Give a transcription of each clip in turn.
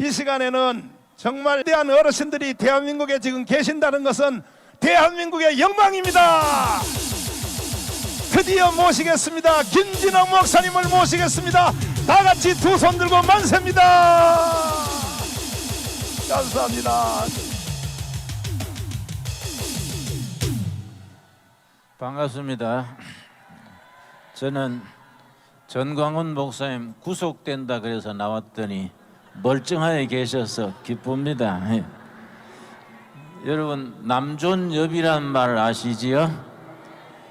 이 시간에는 정말 대한 어르신들이 대한민국에 지금 계신다는 것은 대한민국의 영광입니다. 드디어 모시겠습니다. 김진홍 목사님을 모시겠습니다. 다 같이 두 손 들고 만세입니다. 감사합니다. 반갑습니다. 저는 전광훈 목사님 구속된다 그래서 나왔더니 멀쩡하게 계셔서 기쁩니다. 여러분, 남존여비란 말 아시지요?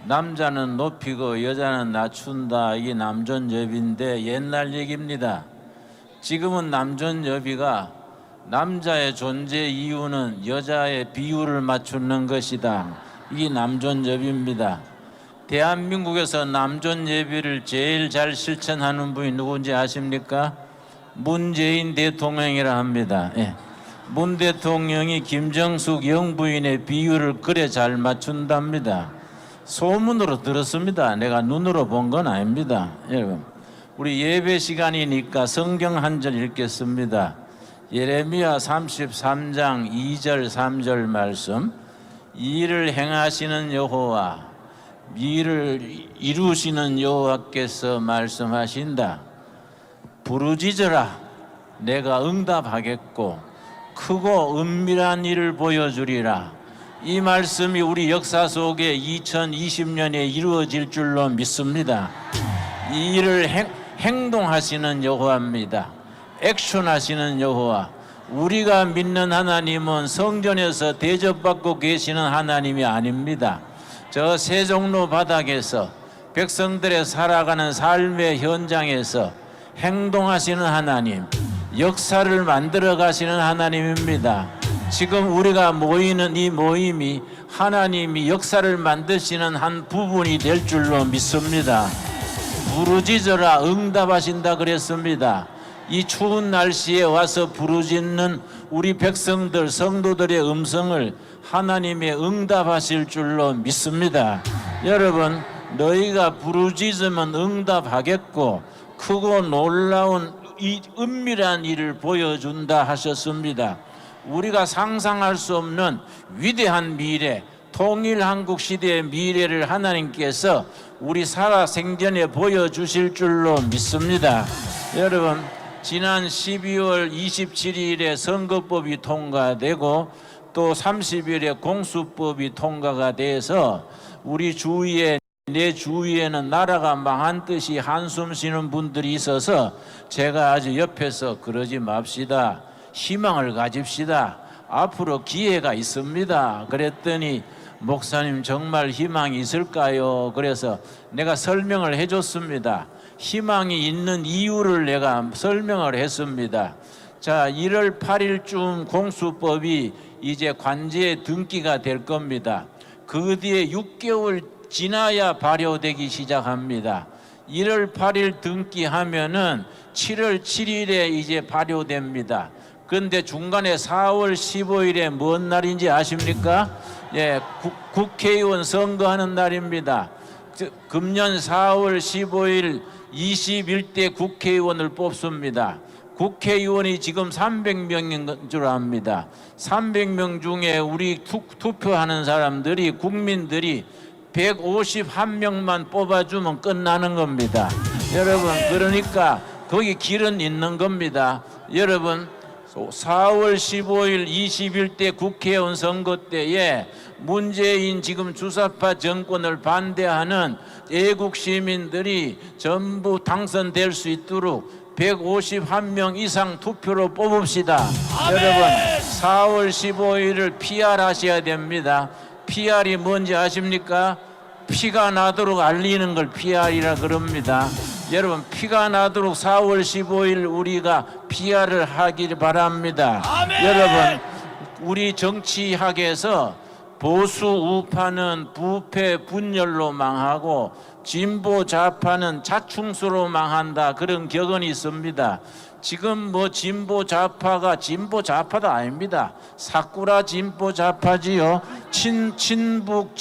남자는 높이고 여자는 낮춘다, 이게 남존여비인데 옛날 얘기입니다. 지금은 남존여비가 남자의 존재 이유는 여자의 비율을 맞추는 것이다, 이게 남존여비입니다. 대한민국에서 남존여비를 제일 잘 실천하는 분이 누군지 아십니까? 문재인 대통령이라 합니다. 문 대통령이 김정숙 영부인의 비율을 그래 잘 맞춘답니다. 소문으로 들었습니다. 내가 눈으로 본 건 아닙니다. 여러분, 우리 예배 시간이니까 성경 한 절 읽겠습니다. 예레미야 33장 2절 3절 말씀. 이를 행하시는 여호와, 이를 이루시는 여호와께서 말씀하신다. 부르짖어라, 내가 응답하겠고 크고 은밀한 일을 보여주리라. 이 말씀이 우리 역사 속에 2020년에 이루어질 줄로 믿습니다. 이 일을 행동하시는 여호와입니다. 액션하시는 여호와. 우리가 믿는 하나님은 성전에서 대접받고 계시는 하나님이 아닙니다. 저 세종로 바닥에서 백성들의 살아가는 삶의 현장에서 행동하시는 하나님, 역사를 만들어 가시는 하나님입니다. 지금 우리가 모이는 이 모임이 하나님이 역사를 만드시는 한 부분이 될 줄로 믿습니다. 부르짖어라, 응답하신다 그랬습니다. 이 추운 날씨에 와서 부르짖는 우리 백성들, 성도들의 음성을 하나님의 응답하실 줄로 믿습니다. 여러분, 너희가 부르짖으면 응답하겠고 크고 놀라운 이 은밀한 일을 보여준다 하셨습니다. 우리가 상상할 수 없는 위대한 미래, 통일한국 시대의 미래를 하나님께서 우리 살아 생전에 보여주실 줄로 믿습니다. 여러분, 지난 12월 27일에 선거법이 통과되고 또 30일에 공수법이 통과가 돼서 우리 주위에, 내 주위에는 나라가 망한 듯이 한숨 쉬는 분들이 있어서 제가 아주 옆에서 그러지 맙시다, 희망을 가집시다, 앞으로 기회가 있습니다 그랬더니 목사님 정말 희망이 있을까요? 그래서 내가 설명을 해줬습니다. 희망이 있는 이유를 내가 설명을 했습니다. 자, 1월 8일쯤 공수법이 이제 관제에 등기가 될 겁니다. 그 뒤에 6개월 지나야 발효되기 시작합니다. 1월 8일 등기하면은 7월 7일에 이제 발효됩니다. 그런데 중간에 4월 15일에 뭔 날인지 아십니까? 국회의원 선거하는 날입니다. 금년 4월 15일 21대 국회의원을 뽑습니다. 국회의원이 지금 300명인 줄 압니다. 300명 중에 우리 투표하는 사람들이, 국민들이 151명만 뽑아주면 끝나는 겁니다. 여러분, 그러니까 거기 길은 있는 겁니다. 여러분, 4월 15일 21대 국회의원 선거 때에 문재인 지금 주사파 정권을 반대하는 애국 시민들이 전부 당선될 수 있도록 151명 이상 투표로 뽑읍시다. 아멘. 여러분, 4월 15일을 PR 하셔야 됩니다. PR이 뭔지 아십니까? 피가 나도록 알리는 걸 PR이라 그럽니다. 여러분, 피가 나도록 4월 15일 우리가 PR을 하길 바랍니다. 아멘. 여러분, 우리 정치학에서 보수 우파는 부패 분열로 망하고 진보 좌파는 자충수로 망한다, 그런 격언이 있습니다. 지금 뭐 진보 좌파도 아닙니다. 사쿠라 진보 좌파지요. 친북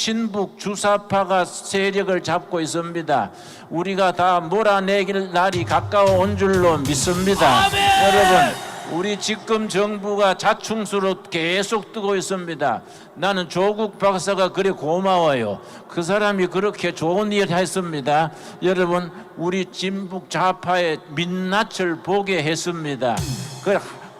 주사파가 세력을 잡고 있습니다. 우리가 다 몰아내길 날이 가까워 온 줄로 믿습니다. 아멘! 여러분, 우리 지금 정부가 자충수로 계속 뜨고 있습니다. 나는 조국 박사가 그래 고마워요. 그 사람이 그렇게 좋은 일 했습니다. 여러분, 우리 진북 좌파의 민낯을 보게 했습니다.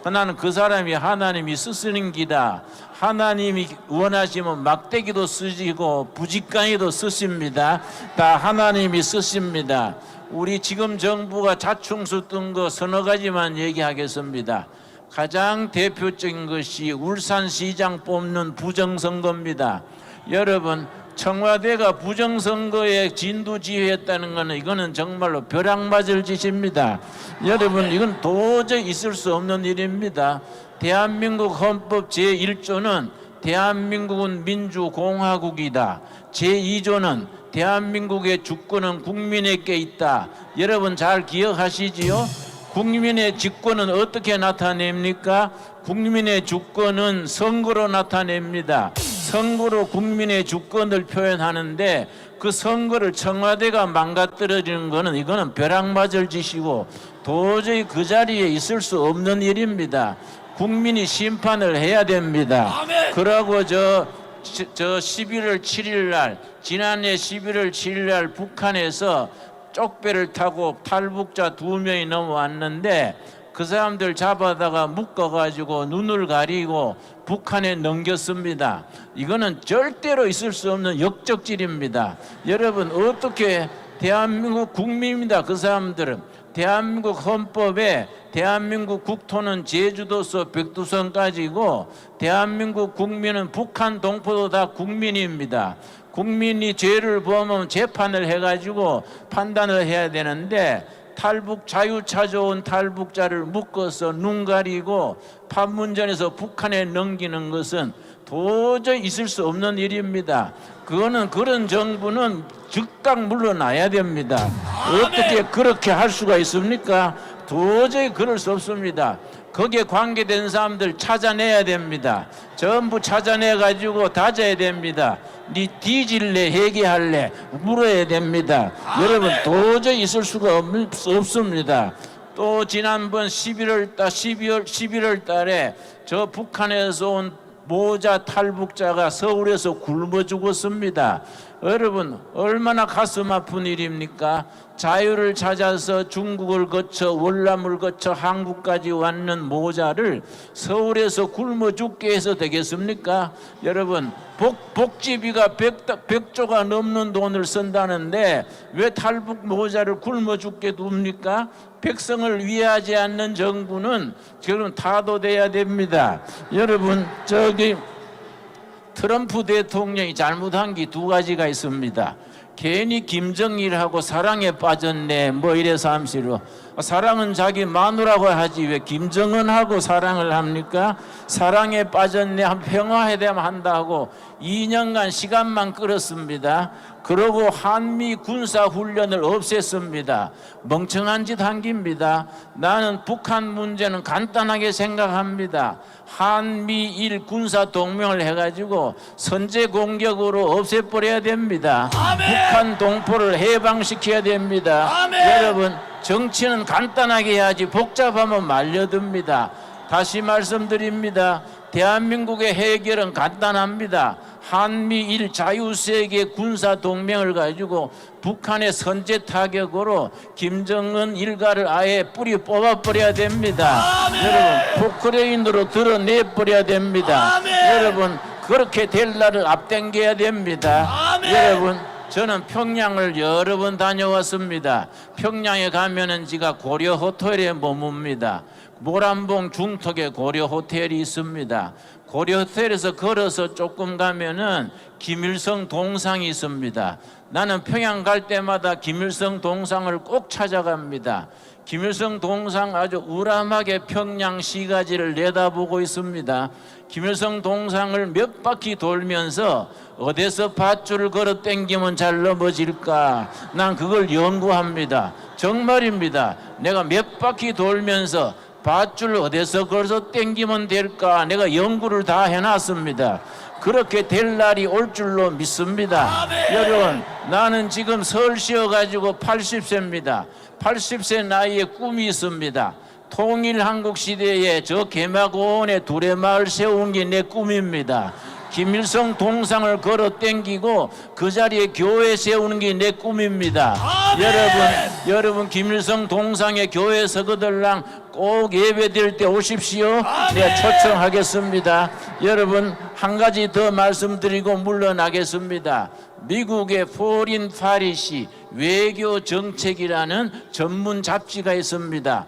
나는 그 사람이 하나님이 쓰시는 기다. 하나님이 원하시면 막대기도 쓰시고 부직강이도 쓰십니다. 다 하나님이 쓰십니다. 우리 지금 정부가 자충수 뜬 거 서너 가지만 얘기하겠습니다. 가장 대표적인 것이 울산시장 뽑는 부정선거입니다. 여러분, 청와대가 부정선거에 진두지휘했다는 것은 이거는 정말로 벼락 맞을 짓입니다. 여러분, 이건 도저히 있을 수 없는 일입니다. 대한민국 헌법 제1조는 대한민국은 민주공화국이다. 제2조는 대한민국의 주권은 국민에게 있다. 여러분 잘 기억하시지요? 국민의 주권은 어떻게 나타냅니까? 국민의 주권은 선거로 나타냅니다. 선거로 국민의 주권을 표현하는데 그 선거를 청와대가 망가뜨려지는 것은 이거는 벼락 맞을 짓이고 도저히 그 자리에 있을 수 없는 일입니다. 국민이 심판을 해야 됩니다. 그러고 저 11월 7일 날, 지난해 11월 7일 날 북한에서 쪽배를 타고 탈북자 2명이 넘어왔는데 그 사람들 잡아다가 묶어가지고 눈을 가리고 북한에 넘겼습니다. 이거는 절대로 있을 수 없는 역적질입니다. 여러분, 어떻게 대한민국 국민입니다. 그 사람들은 대한민국 헌법에 대한민국 국토는 제주도서 백두산까지고 대한민국 국민은 북한 동포도 다 국민입니다. 국민이 죄를 범하면 재판을 해가지고 판단을 해야 되는데 탈북 자유 찾아온 탈북자를 묶어서 눈 가리고 판문점에서 북한에 넘기는 것은 도저히 있을 수 없는 일입니다. 그거는 그런 정부는 즉각 물러나야 됩니다. 어떻게 그렇게 할 수가 있습니까? 도저히 그럴 수 없습니다. 거기에 관계된 사람들 찾아내야 됩니다. 전부 찾아내 가지고 다져야 됩니다. 네 뒤질래 회개할래 물어야 됩니다. 여러분, 도저히 있을 수가 없습니다. 또 지난번 11월 달에 저 북한에서 온 모자 탈북자가 서울에서 굶어 죽었습니다. 여러분, 얼마나 가슴 아픈 일입니까? 자유를 찾아서 중국을 거쳐 월남을 거쳐 한국까지 왔는 모자를 서울에서 굶어 죽게 해서 되겠습니까? 여러분, 복지비가 100조가 넘는 돈을 쓴다는데 왜 탈북 모자를 굶어 죽게 둡니까? 백성을 위하지 않는 정부는 지금 타도돼야 됩니다. 여러분, 트럼프 대통령이 잘못한 게 2가지가 있습니다. 괜히 김정일하고 사랑에 빠졌네 뭐 이래서 함시로 사랑은 자기 마누라고 하지 왜 김정은하고 사랑을 합니까? 사랑에 빠졌네 평화회담 한다고 2년간 시간만 끌었습니다. 그러고 한미 군사훈련을 없앴습니다. 멍청한 짓 한 겁니다. 나는 북한 문제는 간단하게 생각합니다. 한미일 군사동맹을 해가지고 선제 공격으로 없애버려야 됩니다. 북한 동포를 해방시켜야 됩니다. 여러분, 정치는 간단하게 해야지 복잡하면 말려듭니다. 다시 말씀드립니다. 대한민국의 해결은 간단합니다. 한미일 자유세계 군사동맹을 가지고 북한의 선제 타격으로 김정은 일가를 아예 뿌리 뽑아버려야 됩니다. 여러분, 포크레인으로 드러내버려야 됩니다. 여러분, 그렇게 될 날을 앞당겨야 됩니다. 여러분, 저는 평양을 여러 번 다녀왔습니다. 평양에 가면은 제가 고려 호텔에 머뭅니다. 모란봉 중턱에 고려 호텔이 있습니다. 고려 호텔에서 걸어서 조금 가면은 김일성 동상이 있습니다. 나는 평양 갈 때마다 김일성 동상을 꼭 찾아갑니다. 김일성 동상 아주 우람하게 평양 시가지를 내다보고 있습니다. 김일성 동상을 몇 바퀴 돌면서 어디서 밧줄을 걸어 당기면 잘 넘어질까? 난 그걸 연구합니다. 정말입니다. 내가 몇 바퀴 돌면서 밧줄 어디서 걸어서 당기면 될까? 내가 연구를 다 해놨습니다. 그렇게 될 날이 올 줄로 믿습니다. 여러분, 나는 지금 서울 씌어가지고 80세입니다. 80세 나이에 꿈이 있습니다. 통일한국 시대에 저 개마고원에 두레마을 세운 게 내 꿈입니다. 김일성 동상을 걸어 땡기고 그 자리에 교회 세우는 게 내 꿈입니다. 여러분 김일성 동상에 교회 서거들랑 꼭 예배드릴 때 오십시오. 내가 초청하겠습니다. 여러분 한 가지 더 말씀드리고 물러나겠습니다. 미국의 포린 파리시 외교 정책이라는 전문 잡지가 있습니다.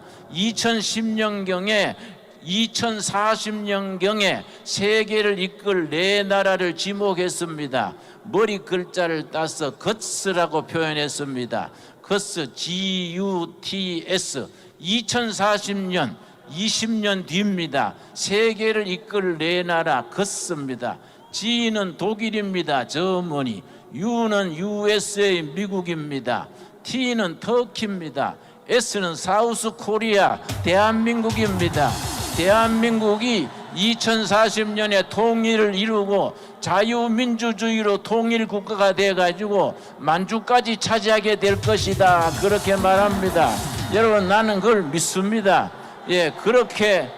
2040년경에 세계를 이끌 네 나라를 지목했습니다. 머리 글자를 따서 GUTS라고 표현했습니다. GUTS, GUTS. 2040년 20년 뒤입니다. 세계를 이끌 네 나라 GUTS입니다. G는 독일입니다. 저머니. U는 USA 미국입니다. T는 터키입니다. S는 사우스 코리아 대한민국입니다. 대한민국이 2040년에 통일을 이루고 자유민주주의로 통일국가가 돼가지고 만주까지 차지하게 될 것이다. 그렇게 말합니다. 여러분 나는 그걸 믿습니다. 예, 그렇게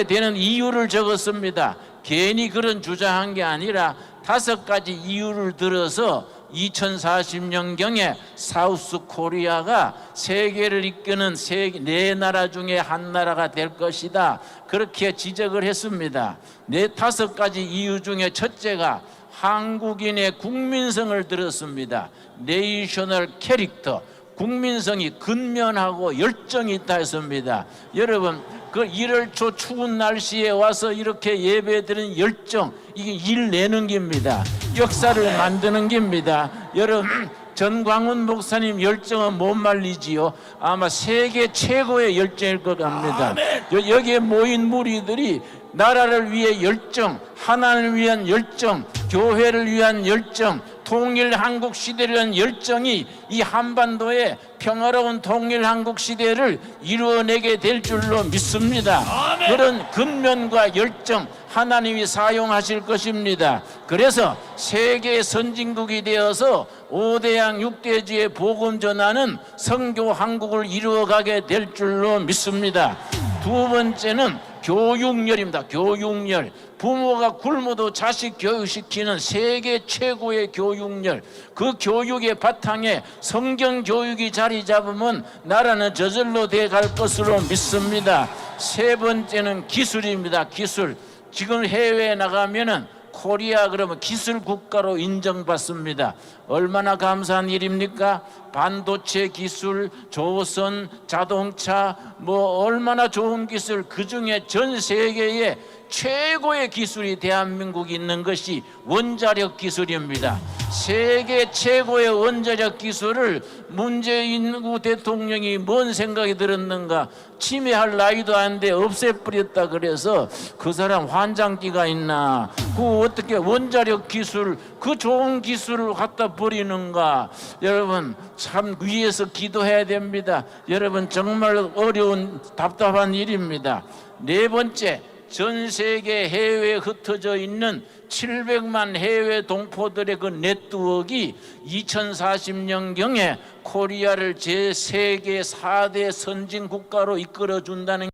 되는 이유를 적었습니다. 괜히 그런 주장한 게 아니라 5가지 이유를 들어서 2040년경에 사우스 코리아가 세계를 이끄는 네 나라 중에 한 나라가 될 것이다. 그렇게 지적을 했습니다. 5가지 이유 중에 첫째가 한국인의 국민성을 들었습니다. 네이셔널 캐릭터, 국민성이 근면하고 열정이 있다 했습니다. 여러분 그 1월 초 추운 날씨에 와서 이렇게 예배드리는 열정, 이게 일 내는 겁니다. 역사를 만드는 겁니다. 여러분 전광훈 목사님 열정은 못 말리지요. 아마 세계 최고의 열정일 것 같습니다. 여기에 모인 무리들이 나라를 위해 열정, 하나님을 위한 열정, 교회를 위한 열정, 통일 한국 시대를 위한 열정이 이 한반도에 평화로운 통일 한국 시대를 이루어내게 될 줄로 믿습니다. 그런 근면과 열정 하나님이 사용하실 것입니다. 그래서 세계 선진국이 되어서 5대양 6대지의 복음 전하는 선교 한국을 이루어가게 될 줄로 믿습니다. 두 번째는 교육열입니다. 교육열. 부모가 굶어도 자식 교육시키는 세계 최고의 교육열. 그 교육의 바탕에 성경 교육이 자리 잡으면 나라는 저절로 돼갈 것으로 믿습니다. 세 번째는 기술입니다. 기술. 지금 해외에 나가면은 코리아 그러면 기술 국가로 인정받습니다. 얼마나 감사한 일입니까? 반도체 기술, 조선, 자동차, 얼마나 좋은 기술, 그 중에 전 세계에 최고의 기술이 대한민국에 있는 것이 원자력 기술입니다. 세계 최고의 원자력 기술을 문재인 대통령이 뭔 생각이 들었는가? 침해할 나이도 아닌데 없애버렸다 그래서 그 사람 환장기가 있나? 그 어떻게 원자력 기술, 그 좋은 기술을 갖다 버리는가? 여러분 참 위에서 기도해야 됩니다. 여러분 정말 어려운 답답한 일입니다. 네 번째, 전 세계 해외에 흩어져 있는 700만 해외 동포들의 그 네트워크가 2040년경에 코리아를 제3계 4대 선진국가로 이끌어준다는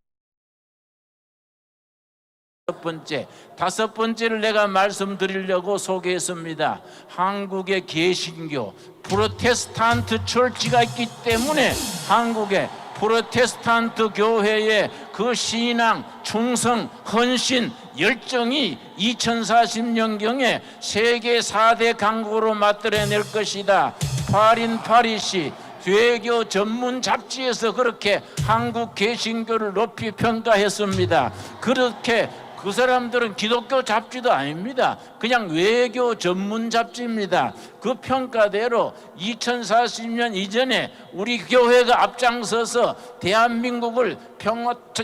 다섯 번째를 내가 말씀드리려고 소개했습니다. 한국의 개신교 프로테스탄트 처치가 있기 때문에 한국의 프로테스탄트 교회의 그 신앙, 충성, 헌신, 열정이 2040년경에 세계 4대 강국으로 만들어낼 것이다. 파린 파리시 외교 전문 잡지에서 그렇게 한국 개신교를 높이 평가했습니다. 그렇게 그 사람들은 기독교 잡지도 아닙니다. 그냥 외교 전문 잡지입니다. 그 평가대로 2040년 이전에 우리 교회가 앞장서서 대한민국을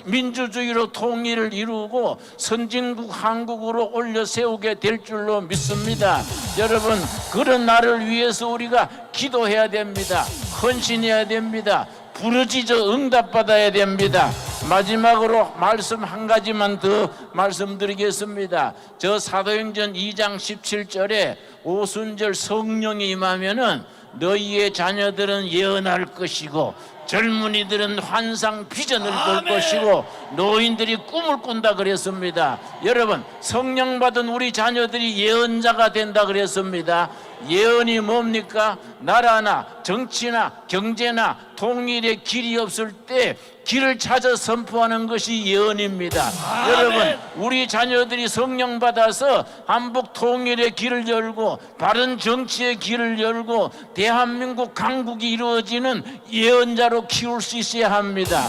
민주주의로 통일을 이루고 선진국 한국으로 올려 세우게 될 줄로 믿습니다. 여러분 그런 날을 위해서 우리가 기도해야 됩니다. 헌신해야 됩니다. 부르짖어 응답받아야 됩니다. 마지막으로 말씀 한 가지만 더 말씀드리겠습니다. 저 사도행전 2장 17절에 오순절 성령이 임하면은 너희의 자녀들은 예언할 것이고 젊은이들은 환상 비전을 볼 아멘. 것이고 노인들이 꿈을 꾼다 그랬습니다. 여러분, 성령 받은 우리 자녀들이 예언자가 된다 그랬습니다. 예언이 뭡니까? 나라나 정치나 경제나 통일의 길이 없을 때 길을 찾아 선포하는 것이 예언입니다. 아멘. 여러분, 우리 자녀들이 성령 받아서 한국 통일의 길을 열고 바른 정치의 길을 열고 대한민국 강국이 이루어지는 예언자로 키울 수 있어야 합니다.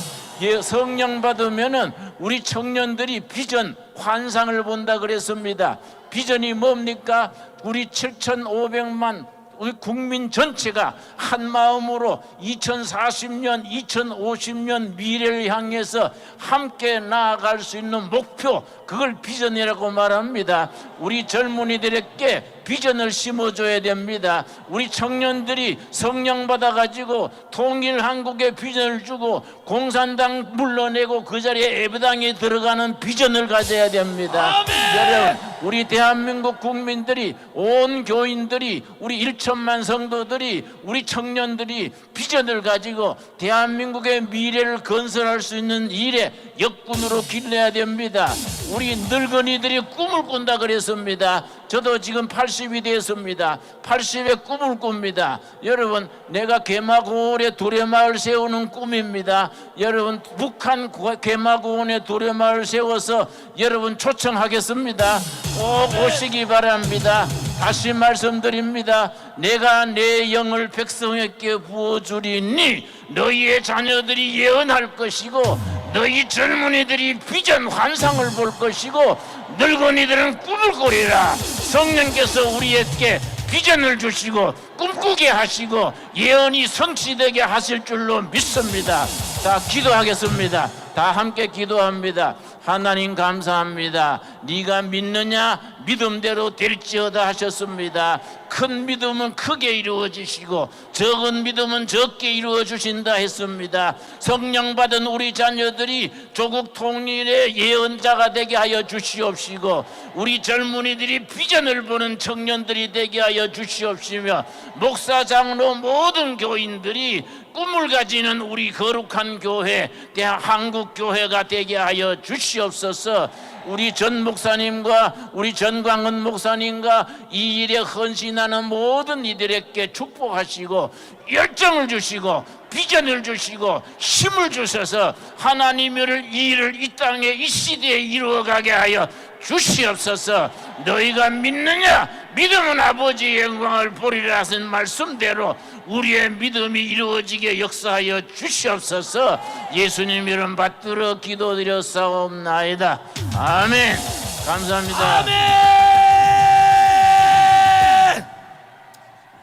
성령 받으면은 우리 청년들이 비전, 환상을 본다 그랬습니다. 비전이 뭡니까? 우리 7,500만 우리 국민 전체가 한 마음으로 2040년, 2050년 미래를 향해서 함께 나아갈 수 있는 목표, 그걸 비전이라고 말합니다. 우리 젊은이들에게 비전을 심어줘야 됩니다. 우리 청년들이 성령 받아가지고 통일 한국에 비전을 주고 공산당 물러내고 그 자리에 애부당이 들어가는 비전을 가져야 됩니다. 여러분, 우리 대한민국 국민들이, 온 교인들이, 우리 1천만 성도들이, 우리 청년들이 비전을 가지고 대한민국의 미래를 건설할 수 있는 일에 역군으로 길러야 됩니다. 우리 늙은이들이 꿈을 꾼다 그랬습니다. 저도 지금 80이 됐습니다. 80의 꿈을 꿉니다. 여러분, 내가 개마고원에 도래마을 세우는 꿈입니다. 여러분, 북한 개마고원에 도래마을 세워서 여러분 초청하겠습니다. 꼭 오시기 바랍니다. 다시 말씀드립니다. 내가 내 영을 백성에게 부어주리니 너희의 자녀들이 예언할 것이고 너희 젊은이들이 비전 환상을 볼 것이고 늙은이들은 꿈을 꾸리라. 성령께서 우리에게 비전을 주시고 꿈꾸게 하시고 예언이 성취되게 하실 줄로 믿습니다. 다 기도하겠습니다. 다 함께 기도합니다. 하나님 감사합니다. 네가 믿느냐? 믿음대로 될지어다 하셨습니다. 큰 믿음은 크게 이루어지시고 적은 믿음은 적게 이루어주신다 했습니다. 성령 받은 우리 자녀들이 조국 통일의 예언자가 되게 하여 주시옵시고 우리 젊은이들이 비전을 보는 청년들이 되게 하여 주시옵시며 목사 장로 모든 교인들이 꿈을 가지는 우리 거룩한 교회 한국교회가 되게 하여 주시옵소서. 우리 전 목사님과 우리 전광훈 목사님과 이 일에 헌신하는 모든 이들에게 축복하시고 열정을 주시고 비전을 주시고 힘을 주셔서 하나님의 일을 이 땅에 이 시대에 이루어가게 하여 주시옵소서. 너희가 믿느냐? 믿음은 아버지의 영광을 보리라 하신 말씀대로 우리의 믿음이 이루어지게 역사하여 주시옵소서. 예수님 이름 받들어 기도드렸사옵나이다. 아멘. 감사합니다. 아멘.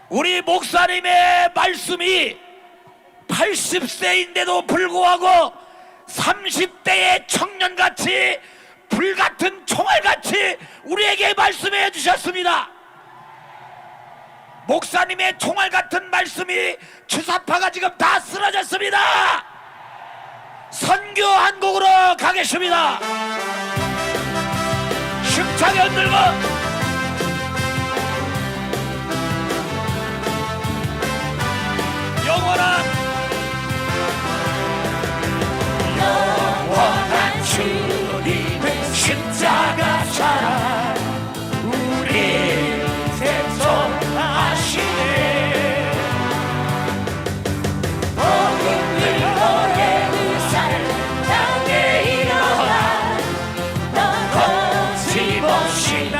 우리 목사님의 말씀이 80세인데도 불구하고 30대의 청년같이 불같은 총알같이 우리에게 말씀해 주셨습니다. 목사님의 총알같은 말씀이 주사파가 지금 다 쓰러졌습니다. 선교 한 곡으로 가겠습니다. 힘차게 흔들고 영원한 주님의 십자가 사랑 우리 대통하시네. 모든 너의 의사를 향해 일어나 넌 거침없이 나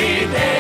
시대